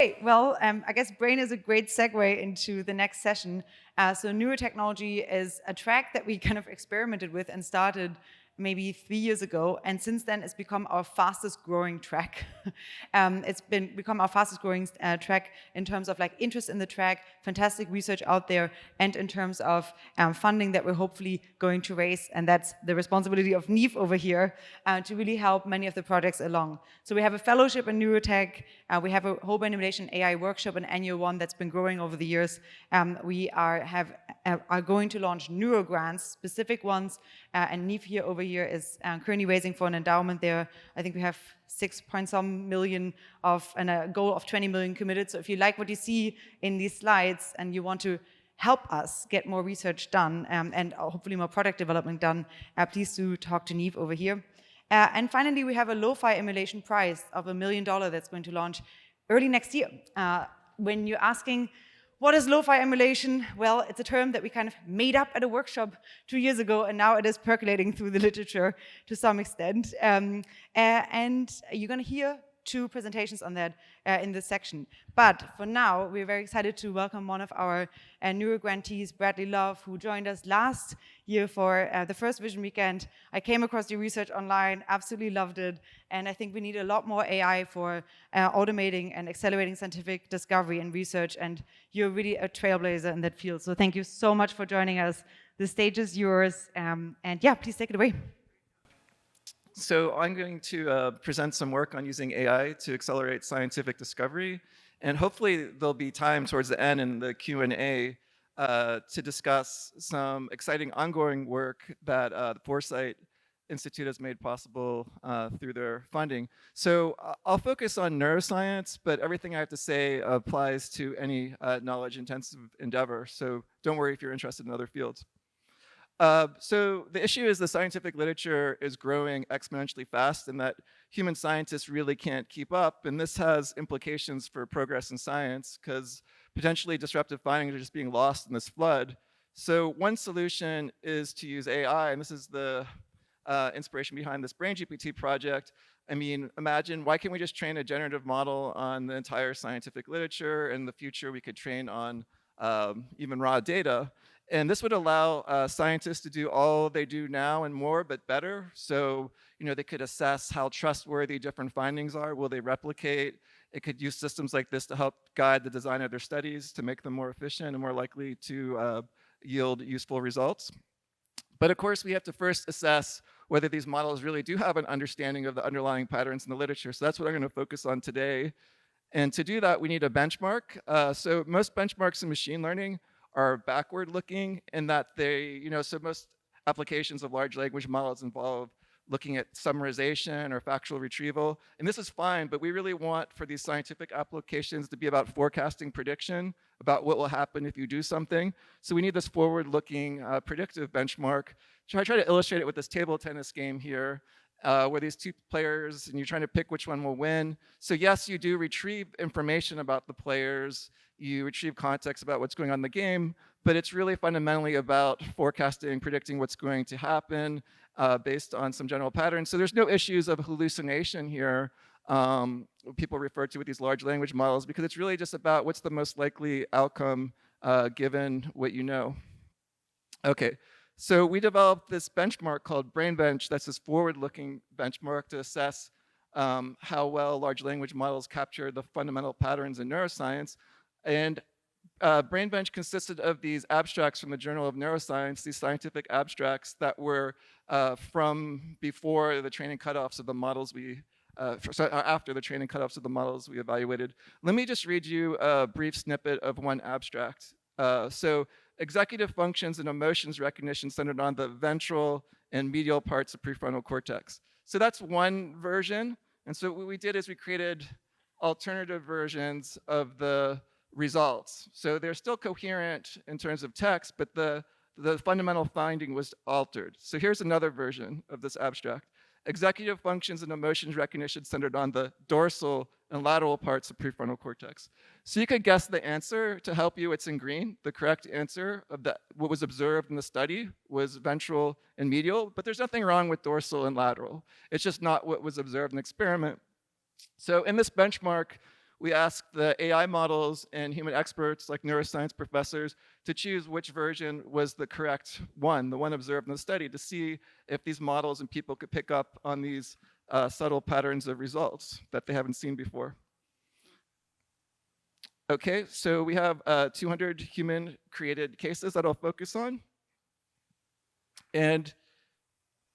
Great. Well, I guess brain is a great segue into the next session. So neurotechnology is a track that we kind of experimented with and started maybe 3 years ago, and since then it's become our fastest growing track. It's become our fastest growing track in terms of like interest in the track, fantastic research out there, and in terms of funding that we're hopefully going to raise, and that's the responsibility of Neve over here to really help many of the projects along. So we have a fellowship in Neurotech, we have a whole brain emulation AI workshop, an annual one that's been growing over the years. We are going to launch neuro grants, specific ones, and Neve here over here is currently raising for an endowment there. I think we have 6-point-some million and a goal of 20 million committed. So if you like what you see in these slides and you want to help us get more research done and hopefully more product development done, please do talk to Neve over here. And finally, we have a lo-fi emulation prize of $1 million that's going to launch early next year. When you're asking, what is lo-fi emulation? Well, it's a term that we kind of made up at a workshop 2 years ago, and now it is percolating through the literature to some extent. And you're going to hear 2 presentations on that in this section. But for now, we're very excited to welcome one of our neuro grantees, Bradley Love, who joined us last year for the first Vision Weekend. I came across your research online, absolutely loved it, and I think we need a lot more AI for automating and accelerating scientific discovery and research, and you're really a trailblazer in that field. So thank you so much for joining us. The stage is yours, and yeah, please take it away. So I'm going to present some work on using AI to accelerate scientific discovery, and hopefully there'll be time towards the end in the Q&A to discuss some exciting ongoing work that the Foresight Institute has made possible through their funding. So I'll focus on neuroscience, but everything I have to say applies to any knowledge-intensive endeavor, so don't worry if you're interested in other fields. So the issue is the scientific literature is growing exponentially fast and that human scientists really can't keep up. And this has implications for progress in science because potentially disruptive findings are just being lost in this flood. So one solution is to use AI, and this is the inspiration behind this BrainGPT project. I mean, imagine, why can't we just train a generative model on the entire scientific literature? In the future, we could train on even raw data. And this would allow scientists to do all they do now and more, but better. So, they could assess how trustworthy different findings are. Will they replicate? It could use systems like this to help guide the design of their studies to make them more efficient and more likely to yield useful results. But of course, we have to first assess whether these models really do have an understanding of the underlying patterns in the literature. So that's what I'm going to focus on today. And to do that, we need a benchmark. So most benchmarks in machine learning are backward looking in that they, so most applications of large language models involve looking at summarization or factual retrieval. And this is fine, but we really want for these scientific applications to be about forecasting prediction, about what will happen if you do something. So we need this forward-looking predictive benchmark. I try to illustrate it with this table tennis game here, where these 2 players, and you're trying to pick which one will win. So yes, you do retrieve information about the players, you retrieve context about what's going on in the game, but it's really fundamentally about forecasting, predicting what's going to happen based on some general patterns. So there's no issues of hallucination here, people refer to with these large language models, because it's really just about what's the most likely outcome given what you know. Okay. So we developed this benchmark called BrainBench. That's this forward-looking benchmark to assess how well large language models capture the fundamental patterns in neuroscience. And BrainBench consisted of these abstracts from the Journal of Neuroscience, these scientific abstracts that were from before the training cutoffs of the models after the training cutoffs of the models we evaluated. Let me just read you a brief snippet of one abstract. So executive functions and emotions recognition centered on the ventral and medial parts of prefrontal cortex. So that's one version. And so what we did is we created alternative versions of the results. So they're still coherent in terms of text, but the fundamental finding was altered. So here's another version of this abstract. Executive functions and emotions recognition centered on the dorsal and lateral parts of prefrontal cortex. So you could guess the answer. To help you, it's in green. The correct answer of what was observed in the study was ventral and medial, but there's nothing wrong with dorsal and lateral. It's just not what was observed in the experiment. So in this benchmark, we asked the AI models and human experts like neuroscience professors to choose which version was the correct one, the one observed in the study, to see if these models and people could pick up on these subtle patterns of results that they haven't seen before. Okay, so we have 200 human-created cases that I'll focus on. And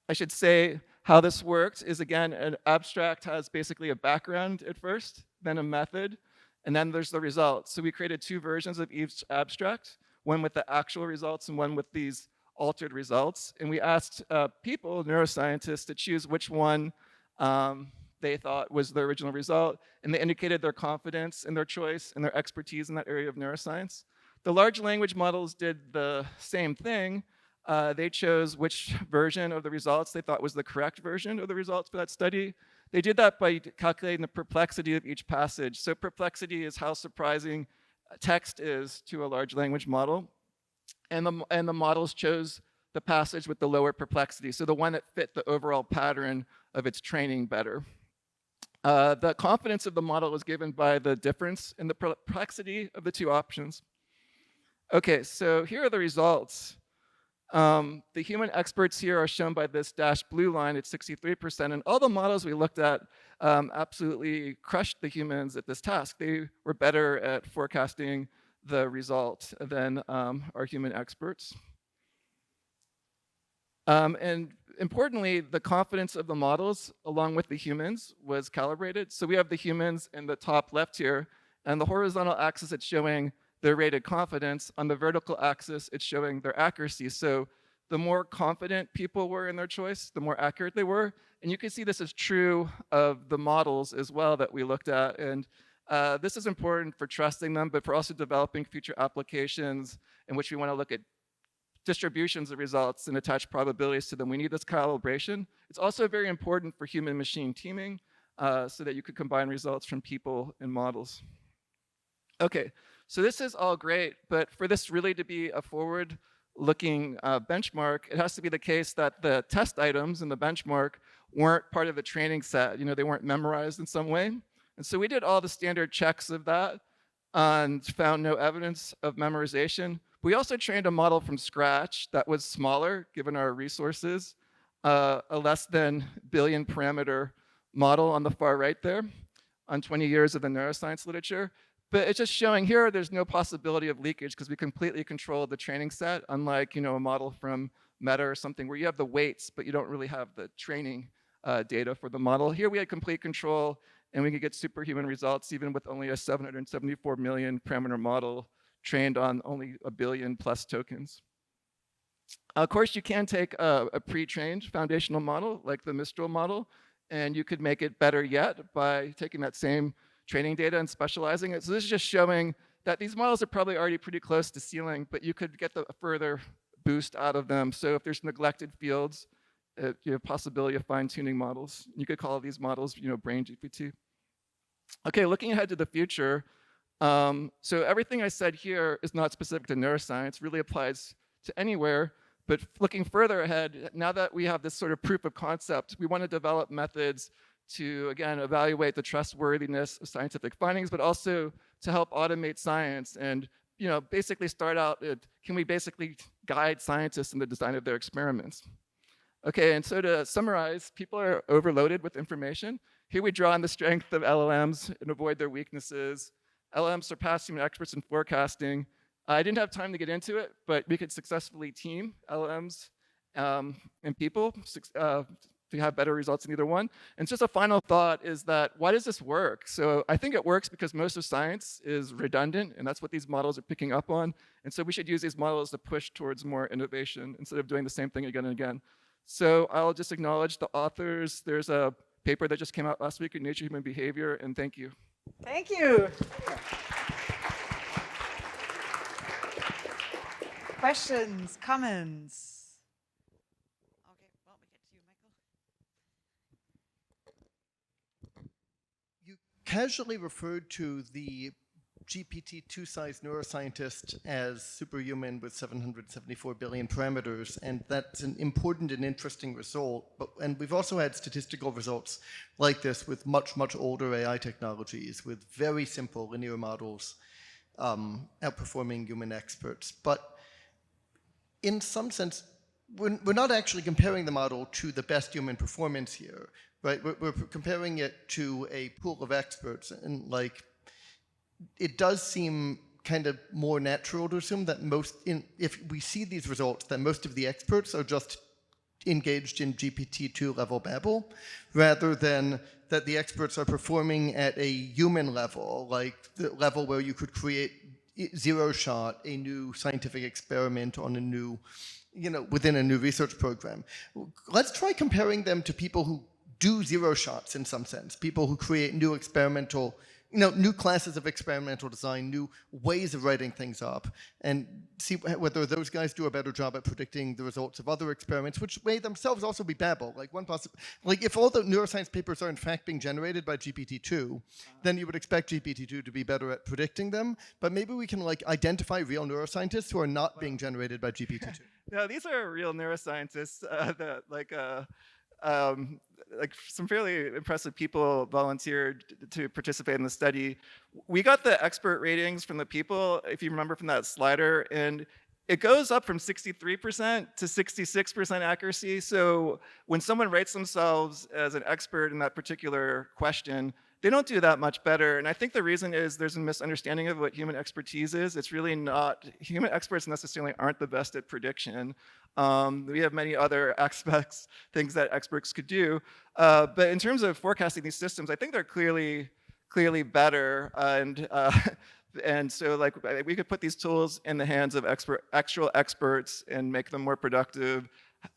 I should say how this worked is, again, an abstract has basically a background at first, then a method, and then there's the results. So we created two versions of each abstract, one with the actual results and one with these altered results. And we asked people, neuroscientists, to choose which one they thought was the original result, and they indicated their confidence in their choice and their expertise in that area of neuroscience. The large language models did the same thing. They chose which version of the results they thought was the correct version of the results for that study. They did that by calculating the perplexity of each passage. So perplexity is how surprising text is to a large language model. And the models chose the passage with the lower perplexity, so the one that fit the overall pattern of its training better. The confidence of the model was given by the difference in the perplexity of the two options. Okay, so here are the results. The human experts here are shown by this dashed blue line at 63%, and all the models we looked at absolutely crushed the humans at this task. They were better at forecasting the result than our human experts. And importantly, the confidence of the models, along with the humans, was calibrated. So we have the humans in the top left here, and the horizontal axis, it's showing their rated confidence. On the vertical axis, it's showing their accuracy. So the more confident people were in their choice, the more accurate they were. And you can see this is true of the models as well that we looked at. And this is important for trusting them, but for also developing future applications in which we want to look at distributions of results and attach probabilities to them. We need this calibration. It's also very important for human-machine teaming so that you could combine results from people and models. Okay, so this is all great, but for this really to be a forward-looking benchmark, it has to be the case that the test items in the benchmark weren't part of the training set. You know, they weren't memorized in some way. And so we did all the standard checks of that and found no evidence of memorization. We also trained a model from scratch that was smaller, given our resources, a less than billion parameter model on the far right there, on 20 years of the neuroscience literature. But it's just showing here there's no possibility of leakage because we completely control the training set, unlike, you know, a model from Meta or something where you have the weights, but you don't really have the training data for the model. Here we had complete control, and we could get superhuman results even with only a 774 million parameter model trained on only 1 billion plus tokens. Of course, you can take a pre-trained foundational model like the Mistral model, and you could make it better yet by taking that same training data and specializing it. So this is just showing that these models are probably already pretty close to ceiling, but you could get the further boost out of them. So if there's neglected fields, you have possibility of fine-tuning models. You could call these models, you know, brain GPT. Okay, looking ahead to the future, so everything I said here is not specific to neuroscience, really applies to anywhere, but looking further ahead, now that we have this sort of proof of concept, we want to develop methods to, again, evaluate the trustworthiness of scientific findings, but also to help automate science and, you know, basically start out, can we basically guide scientists in the design of their experiments? Okay, and so to summarize, people are overloaded with information. Here we draw on the strength of LLMs and avoid their weaknesses. LLMs surpass human experts in forecasting. I didn't have time to get into it, but we could successfully team LLMs and people to have better results in either one. And just a final thought is that, why does this work? So I think it works because most of science is redundant, and that's what these models are picking up on. And so we should use these models to push towards more innovation instead of doing the same thing again and again. So I'll just acknowledge the authors. There's a paper that just came out last week in Nature Human Behavior, and thank you. Thank you. Questions, comments? Okay, well, we get to you, Michael. You casually referred to the GPT-2-sized neuroscientist as superhuman with 774 billion parameters, and that's an important and interesting result. And we've also had statistical results like this with much, much older AI technologies, with very simple linear models outperforming human experts. But in some sense, we're not actually comparing the model to the best human performance here, right? We're comparing it to a pool of experts, and like, it does seem kind of more natural to assume that if we see these results, that most of the experts are just engaged in GPT-2 level babble, rather than that the experts are performing at a human level, like the level where you could create zero shot a new scientific experiment on a new, within a new research program. Let's try comparing them to people who do zero shots in some sense, people who create new experimental, new classes of experimental design, new ways of writing things up, and see whether those guys do a better job at predicting the results of other experiments, which may themselves also be babble. Like if all the neuroscience papers are in fact being generated by GPT-2, then you would expect GPT-2 to be better at predicting them. But maybe we can identify real neuroscientists who are not being generated by GPT-2. No, these are real neuroscientists like some fairly impressive people volunteered to participate in the study. We got the expert ratings from the people, if you remember from that slider, and it goes up from 63% to 66% accuracy. So when someone rates themselves as an expert in that particular question, they don't do that much better. And I think the reason is there's a misunderstanding of what human expertise is. It's really not, human experts necessarily aren't the best at prediction. We have many other aspects, things that experts could do. But in terms of forecasting these systems, I think they're clearly better. And so we could put these tools in the hands of actual experts and make them more productive,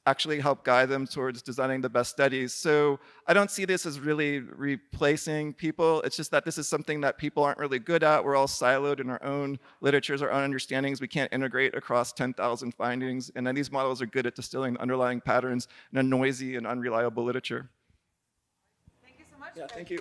actually help guide them towards designing the best studies. So I don't see this as really replacing people. It's just that this is something that people aren't really good at. We're all siloed in our own literatures, our own understandings. We can't integrate across 10,000 findings. And then these models are good at distilling underlying patterns in a noisy and unreliable literature. Thank you so much. Yeah, thank you.